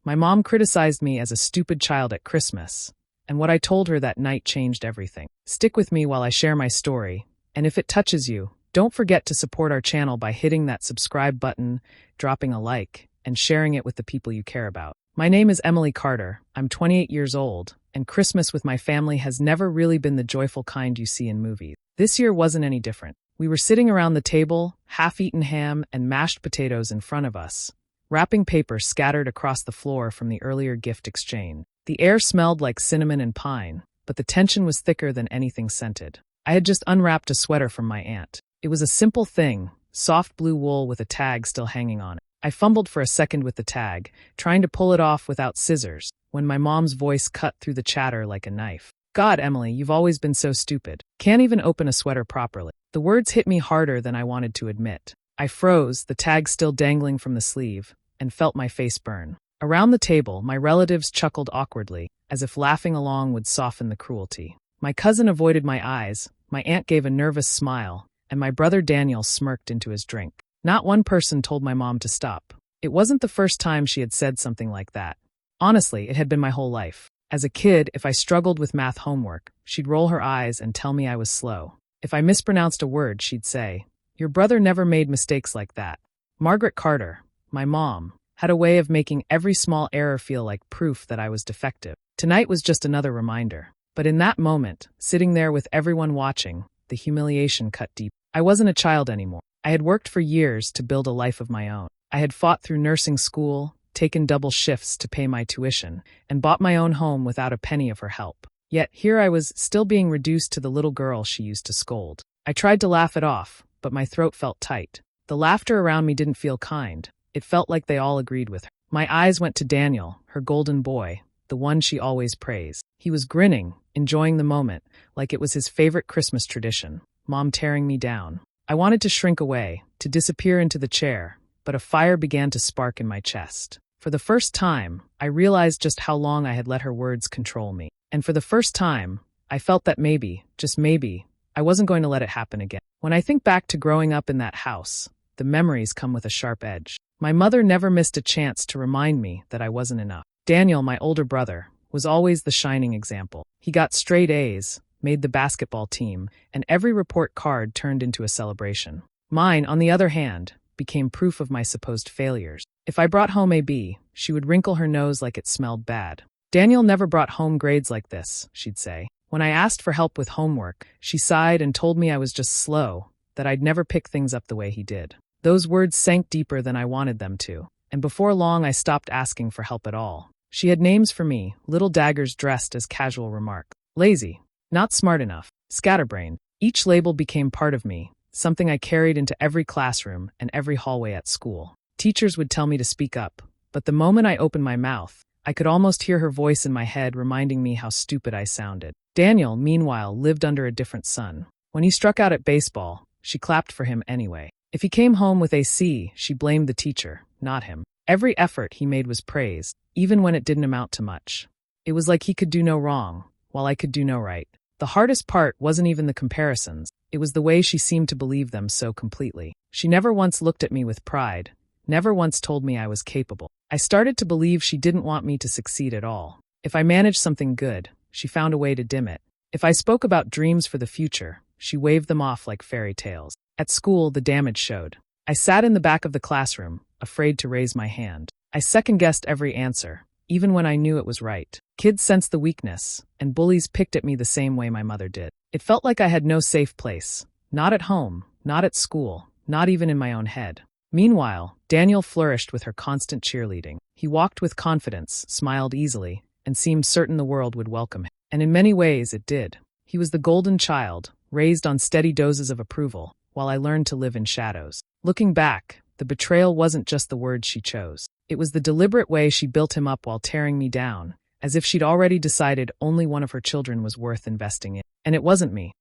My mom criticized me as a stupid child at Christmas, and what I told her that night changed everything. Stick with me while I share my story, and if it touches you, don't forget to support our channel by hitting that subscribe button, dropping a like, and sharing it with the people you care about. My name is Emily Carter, I'm 28 years old, and Christmas with my family has never really been the joyful kind you see in movies. This year wasn't any different. We were sitting around the table, half-eaten ham and mashed potatoes in front of us, wrapping paper scattered across the floor from the earlier gift exchange. The air smelled like cinnamon and pine, but the tension was thicker than anything scented. I had just unwrapped a sweater from my aunt. It was a simple thing, soft blue wool with a tag still hanging on it. I fumbled for a second with the tag, trying to pull it off without scissors, when my mom's voice cut through the chatter like a knife. God, Emily, you've always been so stupid. Can't even open a sweater properly. The words hit me harder than I wanted to admit. I froze, the tag still dangling from the sleeve, and felt my face burn. Around the table, my relatives chuckled awkwardly, as if laughing along would soften the cruelty. My cousin avoided my eyes, my aunt gave a nervous smile, and my brother Daniel smirked into his drink. Not one person told my mom to stop. It wasn't the first time she had said something like that. Honestly, it had been my whole life. As a kid, if I struggled with math homework, she'd roll her eyes and tell me I was slow. If I mispronounced a word, she'd say, "Your brother never made mistakes like that." Margaret Carter, my mom, had a way of making every small error feel like proof that I was defective. Tonight was just another reminder. But in that moment, sitting there with everyone watching, the humiliation cut deep. I wasn't a child anymore. I had worked for years to build a life of my own. I had fought through nursing school, taken double shifts to pay my tuition, and bought my own home without a penny of her help. Yet here I was, still being reduced to the little girl she used to scold. I tried to laugh it off, but my throat felt tight. The laughter around me didn't feel kind. It felt like they all agreed with her. My eyes went to Daniel, her golden boy, the one she always praised. He was grinning, enjoying the moment, like it was his favorite Christmas tradition. Mom tearing me down. I wanted to shrink away, to disappear into the chair, but a fire began to spark in my chest. For the first time, I realized just how long I had let her words control me. And for the first time, I felt that maybe, just maybe, I wasn't going to let it happen again. When I think back to growing up in that house, the memories come with a sharp edge. My mother never missed a chance to remind me that I wasn't enough. Daniel, my older brother, was always the shining example. He got straight A's, made the basketball team, and every report card turned into a celebration. Mine, on the other hand, became proof of my supposed failures. If I brought home a B, she would wrinkle her nose like it smelled bad. Daniel never brought home grades like this, she'd say. When I asked for help with homework, she sighed and told me I was just slow, that I'd never pick things up the way he did. Those words sank deeper than I wanted them to, and before long I stopped asking for help at all. She had names for me, little daggers dressed as casual remarks. Lazy, not smart enough, scatterbrained. Each label became part of me, something I carried into every classroom and every hallway at school. Teachers would tell me to speak up, but the moment I opened my mouth, I could almost hear her voice in my head reminding me how stupid I sounded. Daniel, meanwhile, lived under a different sun. When he struck out at baseball, she clapped for him anyway. If he came home with a C, she blamed the teacher, not him. Every effort he made was praised, even when it didn't amount to much. It was like he could do no wrong, while I could do no right. The hardest part wasn't even the comparisons. It was the way she seemed to believe them so completely. She never once looked at me with pride, never once told me I was capable. I started to believe she didn't want me to succeed at all. If I managed something good, she found a way to dim it. If I spoke about dreams for the future, she waved them off like fairy tales. At school, the damage showed. I sat in the back of the classroom, afraid to raise my hand. I second-guessed every answer, even when I knew it was right. Kids sensed the weakness, and bullies picked at me the same way my mother did. It felt like I had no safe place. Not at home, not at school, not even in my own head. Meanwhile, Daniel flourished with her constant cheerleading. He walked with confidence, smiled easily, and seemed certain the world would welcome him. And in many ways, it did. He was the golden child, raised on steady doses of approval, while I learned to live in shadows. Looking back, the betrayal wasn't just the words she chose. It was the deliberate way she built him up while tearing me down, as if she'd already decided only one of her children was worth investing in. And it wasn't me.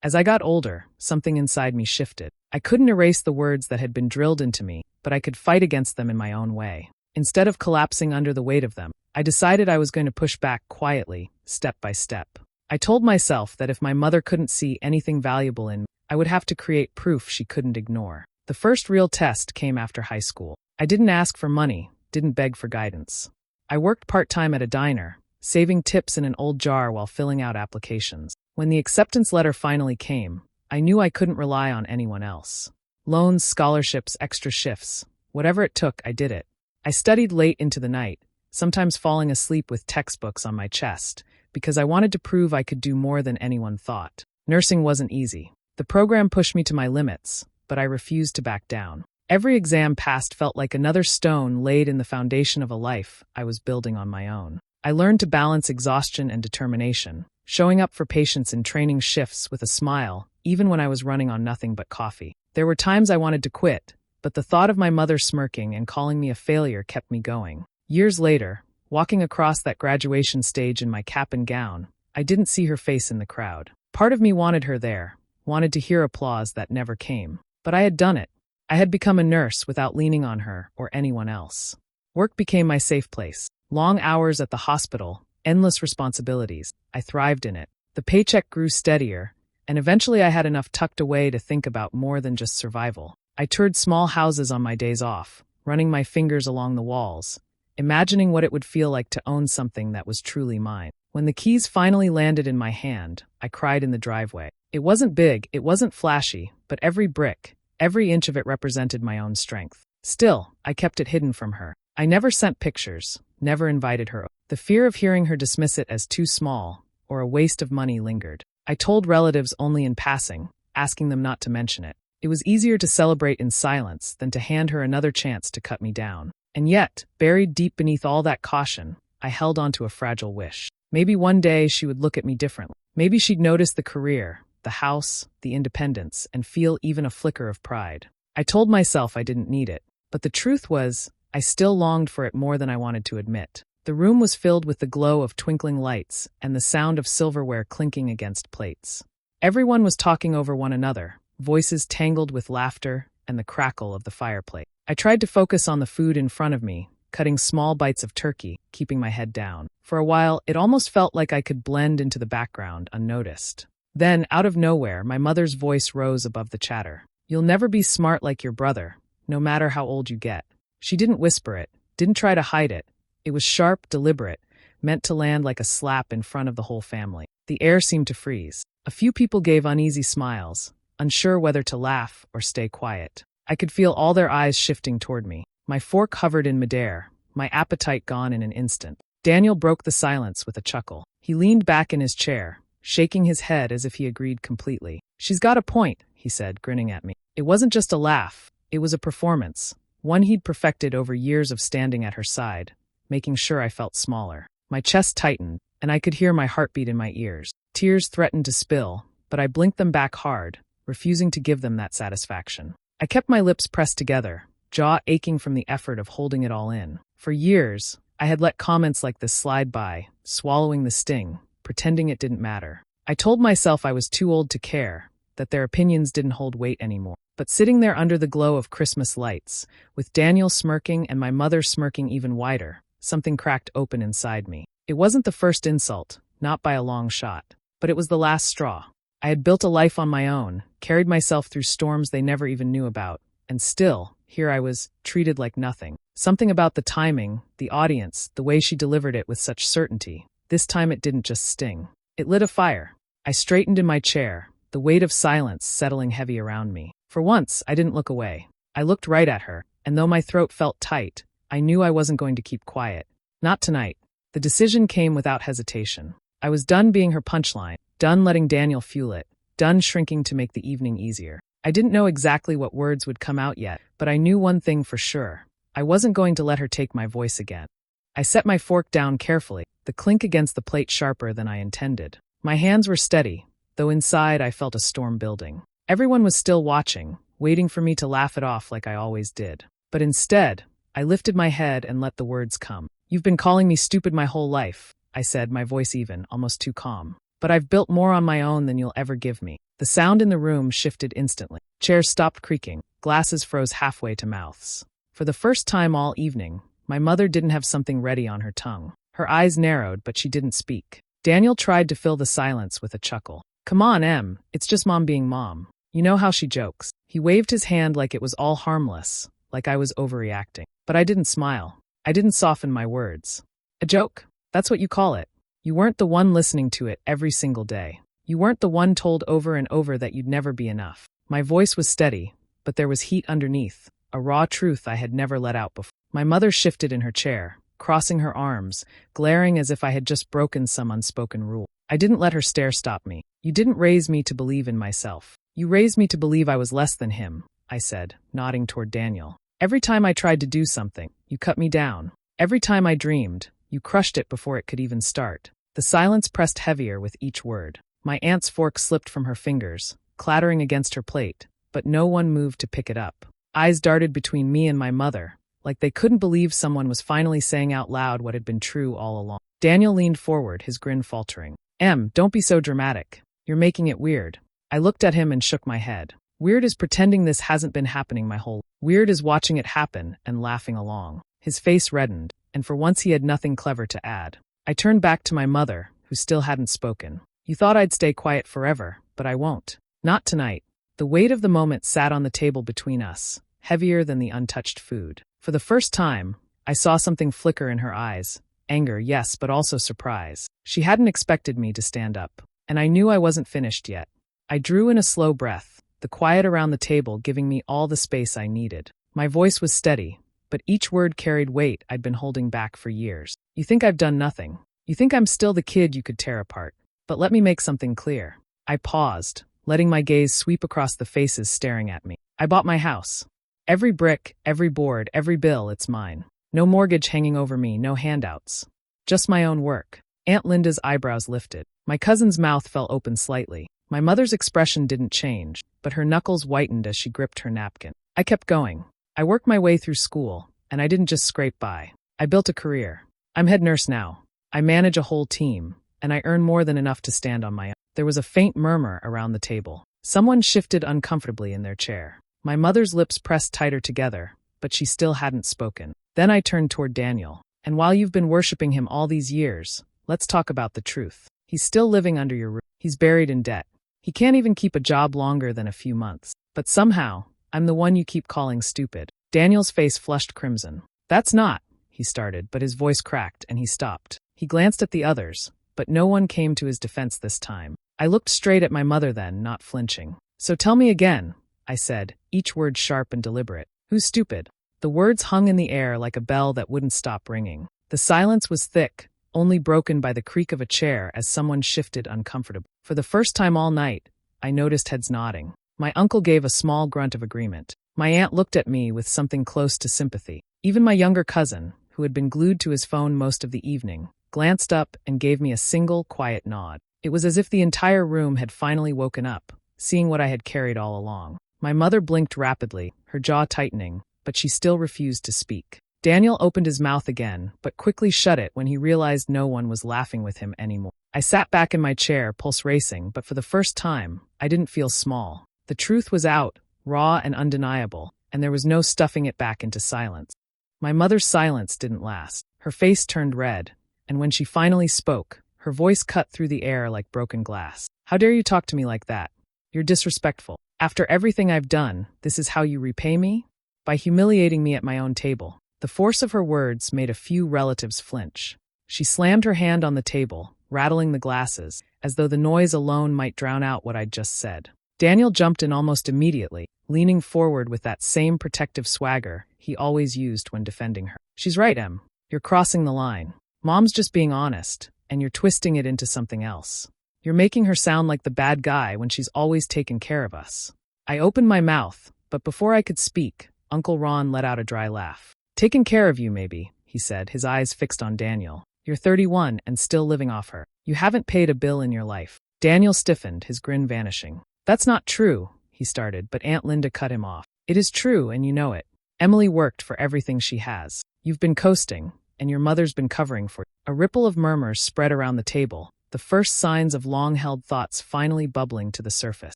As I got older, something inside me shifted. I couldn't erase the words that had been drilled into me, but I could fight against them in my own way. Instead of collapsing under the weight of them, I decided I was going to push back quietly, step by step. I told myself that if my mother couldn't see anything valuable in me, I would have to create proof she couldn't ignore. The first real test came after high school. I didn't ask for money, didn't beg for guidance. I worked part-time at a diner, saving tips in an old jar while filling out applications. When the acceptance letter finally came, I knew I couldn't rely on anyone else. Loans, scholarships, extra shifts. Whatever it took, I did it. I studied late into the night, sometimes falling asleep with textbooks on my chest, because I wanted to prove I could do more than anyone thought. Nursing wasn't easy. The program pushed me to my limits, but I refused to back down. Every exam passed felt like another stone laid in the foundation of a life I was building on my own. I learned to balance exhaustion and determination, showing up for patients in training shifts with a smile, even when I was running on nothing but coffee. There were times I wanted to quit, but the thought of my mother smirking and calling me a failure kept me going. Years later, walking across that graduation stage in my cap and gown, I didn't see her face in the crowd. Part of me wanted her there, wanted to hear applause that never came. But I had done it. I had become a nurse without leaning on her or anyone else. Work became my safe place. Long hours at the hospital, endless responsibilities. I thrived in it. The paycheck grew steadier, and eventually I had enough tucked away to think about more than just survival. I toured small houses on my days off, running my fingers along the walls, imagining what it would feel like to own something that was truly mine. When the keys finally landed in my hand, I cried in the driveway. It wasn't big, it wasn't flashy, but every brick, every inch of it represented my own strength. Still, I kept it hidden from her. I never sent pictures, never invited her. The fear of hearing her dismiss it as too small, or a waste of money lingered. I told relatives only in passing, asking them not to mention it. It was easier to celebrate in silence than to hand her another chance to cut me down. And yet, buried deep beneath all that caution, I held on to a fragile wish. Maybe one day she would look at me differently. Maybe she'd notice the career, the house, the independence, and feel even a flicker of pride. I told myself I didn't need it, but the truth was, I still longed for it more than I wanted to admit. The room was filled with the glow of twinkling lights and the sound of silverware clinking against plates. Everyone was talking over one another, voices tangled with laughter and the crackle of the fireplace. I tried to focus on the food in front of me, cutting small bites of turkey, keeping my head down. For a while, it almost felt like I could blend into the background unnoticed. Then, out of nowhere, my mother's voice rose above the chatter. "You'll never be smart like your brother, no matter how old you get." She didn't whisper it, didn't try to hide it. It was sharp, deliberate, meant to land like a slap in front of the whole family. The air seemed to freeze. A few people gave uneasy smiles, unsure whether to laugh or stay quiet. I could feel all their eyes shifting toward me. My fork hovered in midair, my appetite gone in an instant. Daniel broke the silence with a chuckle. He leaned back in his chair, shaking his head as if he agreed completely. "She's got a point," he said, grinning at me. It wasn't just a laugh, it was a performance, one he'd perfected over years of standing at her side, making sure I felt smaller. My chest tightened, and I could hear my heartbeat in my ears. Tears threatened to spill, but I blinked them back hard, refusing to give them that satisfaction. I kept my lips pressed together, jaw aching from the effort of holding it all in. For years, I had let comments like this slide by, swallowing the sting, pretending it didn't matter. I told myself I was too old to care, that their opinions didn't hold weight anymore. But sitting there under the glow of Christmas lights, with Daniel smirking and my mother smirking even wider, something cracked open inside me. It wasn't the first insult, not by a long shot, but it was the last straw. I had built a life on my own, carried myself through storms they never even knew about, and still, here I was, treated like nothing. Something about the timing, the audience, the way she delivered it with such certainty. This time it didn't just sting. It lit a fire. I straightened in my chair, the weight of silence settling heavy around me. For once, I didn't look away. I looked right at her, and though my throat felt tight, I knew I wasn't going to keep quiet. Not tonight. The decision came without hesitation. I was done being her punchline, done letting Daniel fuel it, done shrinking to make the evening easier. I didn't know exactly what words would come out yet, but I knew one thing for sure. I wasn't going to let her take my voice again. I set my fork down carefully, the clink against the plate sharper than I intended. My hands were steady, though inside I felt a storm building. Everyone was still watching, waiting for me to laugh it off like I always did. But instead, I lifted my head and let the words come. "You've been calling me stupid my whole life," I said, my voice even, almost too calm. "But I've built more on my own than you'll ever give me." The sound in the room shifted instantly. Chairs stopped creaking, glasses froze halfway to mouths. For the first time all evening, my mother didn't have something ready on her tongue. Her eyes narrowed, but she didn't speak. Daniel tried to fill the silence with a chuckle. "Come on, Em, it's just Mom being Mom. You know how she jokes." He waved his hand like it was all harmless, like I was overreacting. But I didn't smile. I didn't soften my words. A joke? That's what you call it. You weren't the one listening to it every single day. You weren't the one told over and over that you'd never be enough. My voice was steady, but there was heat underneath, a raw truth I had never let out before. My mother shifted in her chair, crossing her arms, glaring as if I had just broken some unspoken rule. I didn't let her stare stop me. You didn't raise me to believe in myself. You raised me to believe I was less than him, I said, nodding toward Daniel. Every time I tried to do something, you cut me down. Every time I dreamed, you crushed it before it could even start. The silence pressed heavier with each word. My aunt's fork slipped from her fingers, clattering against her plate, but no one moved to pick it up. Eyes darted between me and my mother, like they couldn't believe someone was finally saying out loud what had been true all along. Daniel leaned forward, his grin faltering. Don't be so dramatic. You're making it weird. I looked at him and shook my head. Weird is pretending this hasn't been happening my whole life. Weird is watching it happen and laughing along. His face reddened, and for once he had nothing clever to add. I turned back to my mother, who still hadn't spoken. You thought I'd stay quiet forever, but I won't. Not tonight. The weight of the moment sat on the table between us, heavier than the untouched food. For the first time, I saw something flicker in her eyes. Anger, yes, but also surprise. She hadn't expected me to stand up, and I knew I wasn't finished yet. I drew in a slow breath, the quiet around the table giving me all the space I needed. My voice was steady, but each word carried weight I'd been holding back for years. You think I've done nothing. You think I'm still the kid you could tear apart. But let me make something clear. I paused, letting my gaze sweep across the faces staring at me. I bought my house. Every brick, every board, every bill, it's mine. No mortgage hanging over me, no handouts. Just my own work. Aunt Linda's eyebrows lifted. My cousin's mouth fell open slightly. My mother's expression didn't change, but her knuckles whitened as she gripped her napkin. I kept going. I worked my way through school, and I didn't just scrape by. I built a career. I'm head nurse now. I manage a whole team, and I earn more than enough to stand on my own. There was a faint murmur around the table. Someone shifted uncomfortably in their chair. My mother's lips pressed tighter together, but she still hadn't spoken. Then I turned toward Daniel. And while you've been worshiping him all these years, let's talk about the truth. He's still living under your roof. He's buried in debt. He can't even keep a job longer than a few months. But somehow, I'm the one you keep calling stupid. Daniel's face flushed crimson. That's not, he started, but his voice cracked and he stopped. He glanced at the others, but no one came to his defense this time. I looked straight at my mother then, not flinching. So tell me again, I said, each word sharp and deliberate. Who's stupid? The words hung in the air like a bell that wouldn't stop ringing. The silence was thick, only broken by the creak of a chair as someone shifted uncomfortably. For the first time all night, I noticed heads nodding. My uncle gave a small grunt of agreement. My aunt looked at me with something close to sympathy. Even my younger cousin, who had been glued to his phone most of the evening, glanced up and gave me a single, quiet nod. It was as if the entire room had finally woken up, seeing what I had carried all along. My mother blinked rapidly, her jaw tightening, but she still refused to speak. Daniel opened his mouth again, but quickly shut it when he realized no one was laughing with him anymore. I sat back in my chair, pulse racing, but for the first time, I didn't feel small. The truth was out, raw and undeniable, and there was no stuffing it back into silence. My mother's silence didn't last. Her face turned red, and when she finally spoke, her voice cut through the air like broken glass. How dare you talk to me like that? You're disrespectful. After everything I've done, this is how you repay me? By humiliating me at my own table. The force of her words made a few relatives flinch. She slammed her hand on the table, rattling the glasses, as though the noise alone might drown out what I'd just said. Daniel jumped in almost immediately, leaning forward with that same protective swagger he always used when defending her. She's right, Em. You're crossing the line. Mom's just being honest, and you're twisting it into something else. You're making her sound like the bad guy when she's always taken care of us. I opened my mouth, but before I could speak, Uncle Ron let out a dry laugh. Taken care of you, maybe, he said, his eyes fixed on Daniel. You're 31 and still living off her. You haven't paid a bill in your life. Daniel stiffened, his grin vanishing. That's not true, he started, but Aunt Linda cut him off. It is true, and you know it. Emily worked for everything she has. You've been coasting, and your mother's been covering for you. A ripple of murmurs spread around the table, the first signs of long-held thoughts finally bubbling to the surface.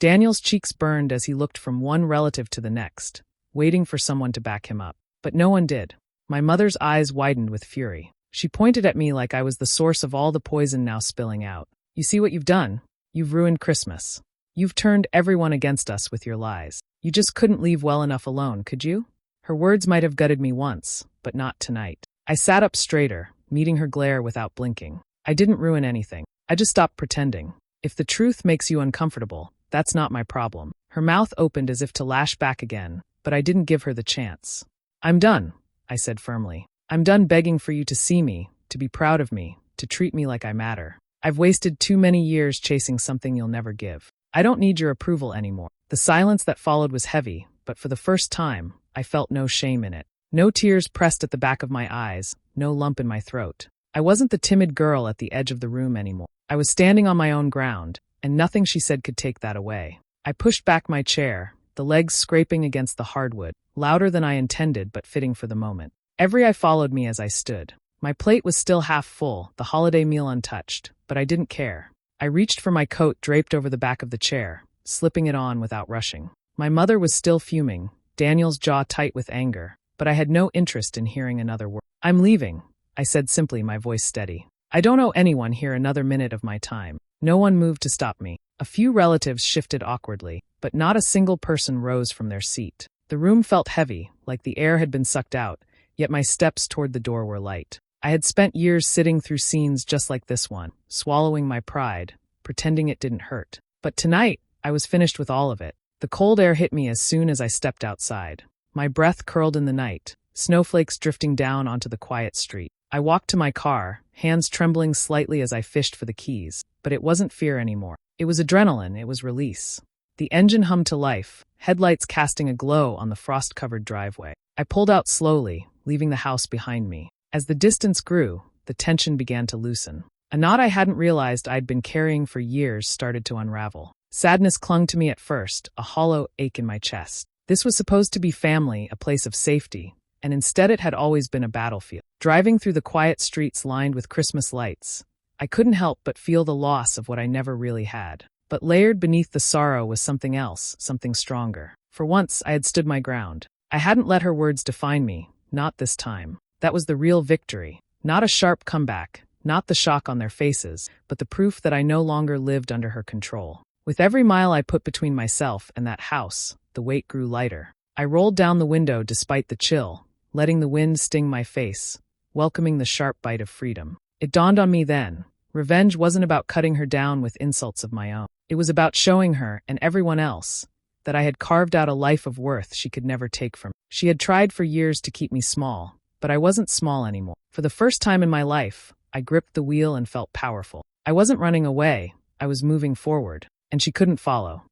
Daniel's cheeks burned as he looked from one relative to the next, waiting for someone to back him up. But no one did. My mother's eyes widened with fury. She pointed at me like I was the source of all the poison now spilling out. You see what you've done? You've ruined Christmas. You've turned everyone against us with your lies. You just couldn't leave well enough alone, could you? Her words might have gutted me once, but not tonight. I sat up straighter, meeting her glare without blinking. I didn't ruin anything. I just stopped pretending. If the truth makes you uncomfortable, that's not my problem. Her mouth opened as if to lash back again, but I didn't give her the chance. I'm done, I said firmly. I'm done begging for you to see me, to be proud of me, to treat me like I matter. I've wasted too many years chasing something you'll never give. I don't need your approval anymore. The silence that followed was heavy, but for the first time, I felt no shame in it. No tears pressed at the back of my eyes, no lump in my throat. I wasn't the timid girl at the edge of the room anymore. I was standing on my own ground, and nothing she said could take that away. I pushed back my chair, the legs scraping against the hardwood, louder than I intended but fitting for the moment. Every eye followed me as I stood. My plate was still half full, the holiday meal untouched, but I didn't care. I reached for my coat draped over the back of the chair, slipping it on without rushing. My mother was still fuming, Daniel's jaw tight with anger, but I had no interest in hearing another word. I'm leaving, I said simply, my voice steady. I don't owe anyone here another minute of my time. No one moved to stop me. A few relatives shifted awkwardly, but not a single person rose from their seat. The room felt heavy, like the air had been sucked out, yet my steps toward the door were light. I had spent years sitting through scenes just like this one, swallowing my pride, pretending it didn't hurt. But tonight, I was finished with all of it. The cold air hit me as soon as I stepped outside. My breath curled in the night, snowflakes drifting down onto the quiet street. I walked to my car, hands trembling slightly as I fished for the keys. But it wasn't fear anymore. It was adrenaline, it was release. The engine hummed to life, headlights casting a glow on the frost-covered driveway. I pulled out slowly, leaving the house behind me. As the distance grew, the tension began to loosen. A knot I hadn't realized I'd been carrying for years started to unravel. Sadness clung to me at first, a hollow ache in my chest. This was supposed to be family, a place of safety, and instead it had always been a battlefield. Driving through the quiet streets lined with Christmas lights, I couldn't help but feel the loss of what I never really had. But layered beneath the sorrow was something else, something stronger. For once, I had stood my ground. I hadn't let her words define me, not this time. That was the real victory. Not a sharp comeback, not the shock on their faces, but the proof that I no longer lived under her control. With every mile I put between myself and that house, the weight grew lighter. I rolled down the window despite the chill, letting the wind sting my face, welcoming the sharp bite of freedom. It dawned on me then, revenge wasn't about cutting her down with insults of my own. It was about showing her, and everyone else, that I had carved out a life of worth she could never take from me. She had tried for years to keep me small, but I wasn't small anymore. For the first time in my life, I gripped the wheel and felt powerful. I wasn't running away, I was moving forward, and she couldn't follow.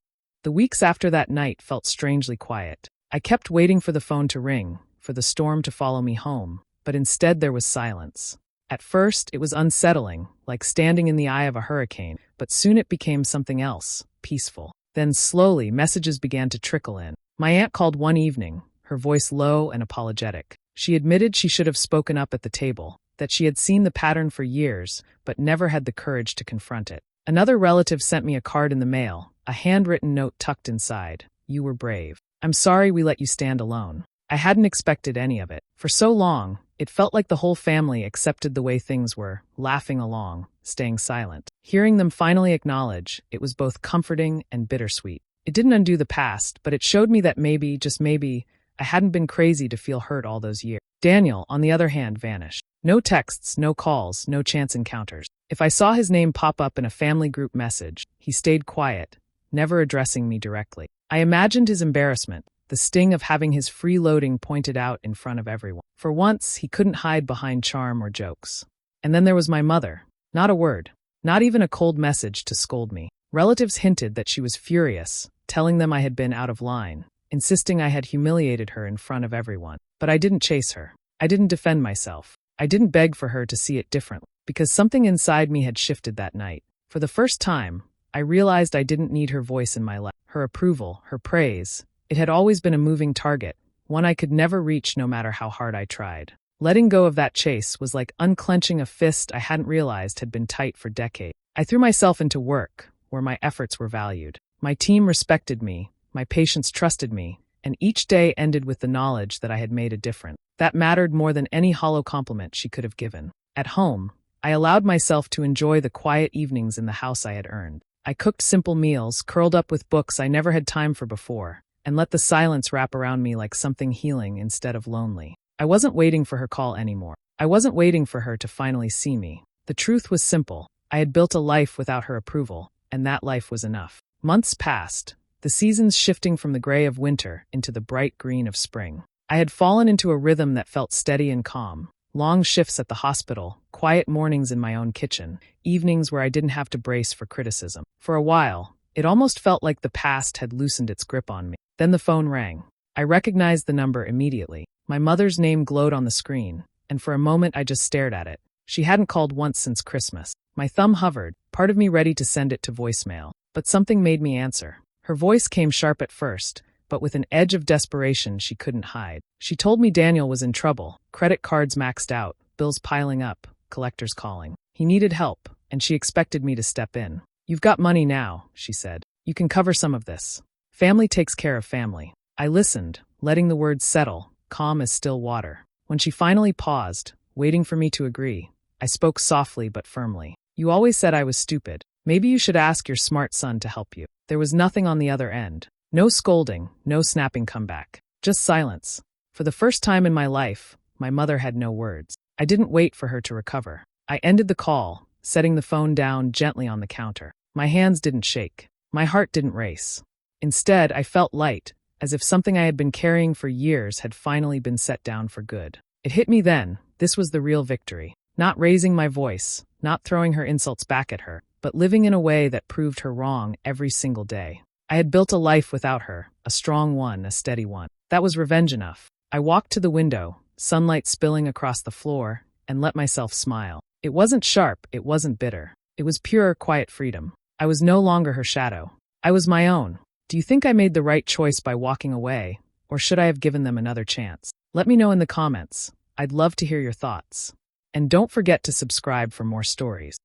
The weeks after that night felt strangely quiet. I kept waiting for the phone to ring, for the storm to follow me home, but instead there was silence. At first, it was unsettling, like standing in the eye of a hurricane, but soon it became something else, peaceful. Then slowly, messages began to trickle in. My aunt called one evening, her voice low and apologetic. She admitted she should have spoken up at the table, that she had seen the pattern for years, but never had the courage to confront it. Another relative sent me a card in the mail, a handwritten note tucked inside. You were brave. I'm sorry we let you stand alone. I hadn't expected any of it. For so long, it felt like the whole family accepted the way things were, laughing along, staying silent. Hearing them finally acknowledge, it was both comforting and bittersweet. It didn't undo the past, but it showed me that maybe, just maybe, I hadn't been crazy to feel hurt all those years. Daniel, on the other hand, vanished. No texts, no calls, no chance encounters. If I saw his name pop up in a family group message, he stayed quiet, never addressing me directly. I imagined his embarrassment, the sting of having his freeloading pointed out in front of everyone. For once, he couldn't hide behind charm or jokes. And then there was my mother. Not a word, not even a cold message to scold me. Relatives hinted that she was furious, telling them I had been out of line, insisting I had humiliated her in front of everyone. But I didn't chase her. I didn't defend myself. I didn't beg for her to see it differently, because something inside me had shifted that night. For the first time, I realized I didn't need her voice in my life, her approval, her praise. It had always been a moving target, one I could never reach no matter how hard I tried. Letting go of that chase was like unclenching a fist I hadn't realized had been tight for decades. I threw myself into work, where my efforts were valued. My team respected me, my patients trusted me, and each day ended with the knowledge that I had made a difference. That mattered more than any hollow compliment she could have given. At home, I allowed myself to enjoy the quiet evenings in the house I had earned. I cooked simple meals, curled up with books I never had time for before, and let the silence wrap around me like something healing instead of lonely. I wasn't waiting for her call anymore. I wasn't waiting for her to finally see me. The truth was simple. I had built a life without her approval, and that life was enough. Months passed, the seasons shifting from the gray of winter into the bright green of spring. I had fallen into a rhythm that felt steady and calm. Long shifts at the hospital, quiet mornings in my own kitchen, evenings where I didn't have to brace for criticism. For a while, it almost felt like the past had loosened its grip on me. Then the phone rang. I recognized the number immediately. My mother's name glowed on the screen, and for a moment I just stared at it. She hadn't called once since Christmas. My thumb hovered, part of me ready to send it to voicemail. But something made me answer. Her voice came sharp at first, but with an edge of desperation she couldn't hide. She told me Daniel was in trouble, credit cards maxed out, bills piling up, collectors calling. He needed help, and she expected me to step in. "You've got money now," she said. "You can cover some of this. Family takes care of family." I listened, letting the words settle, calm as still water. When she finally paused, waiting for me to agree, I spoke softly but firmly. "You always said I was stupid. Maybe you should ask your smart son to help you." There was nothing on the other end. No scolding, no snapping comeback. Just silence. For the first time in my life, my mother had no words. I didn't wait for her to recover. I ended the call, setting the phone down gently on the counter. My hands didn't shake. My heart didn't race. Instead, I felt light, as if something I had been carrying for years had finally been set down for good. It hit me then. This was the real victory. Not raising my voice, not throwing her insults back at her, but living in a way that proved her wrong every single day. I had built a life without her, a strong one, a steady one. That was revenge enough. I walked to the window, sunlight spilling across the floor, and let myself smile. It wasn't sharp, it wasn't bitter. It was pure, quiet freedom. I was no longer her shadow. I was my own. Do you think I made the right choice by walking away, or should I have given them another chance? Let me know in the comments. I'd love to hear your thoughts. And don't forget to subscribe for more stories.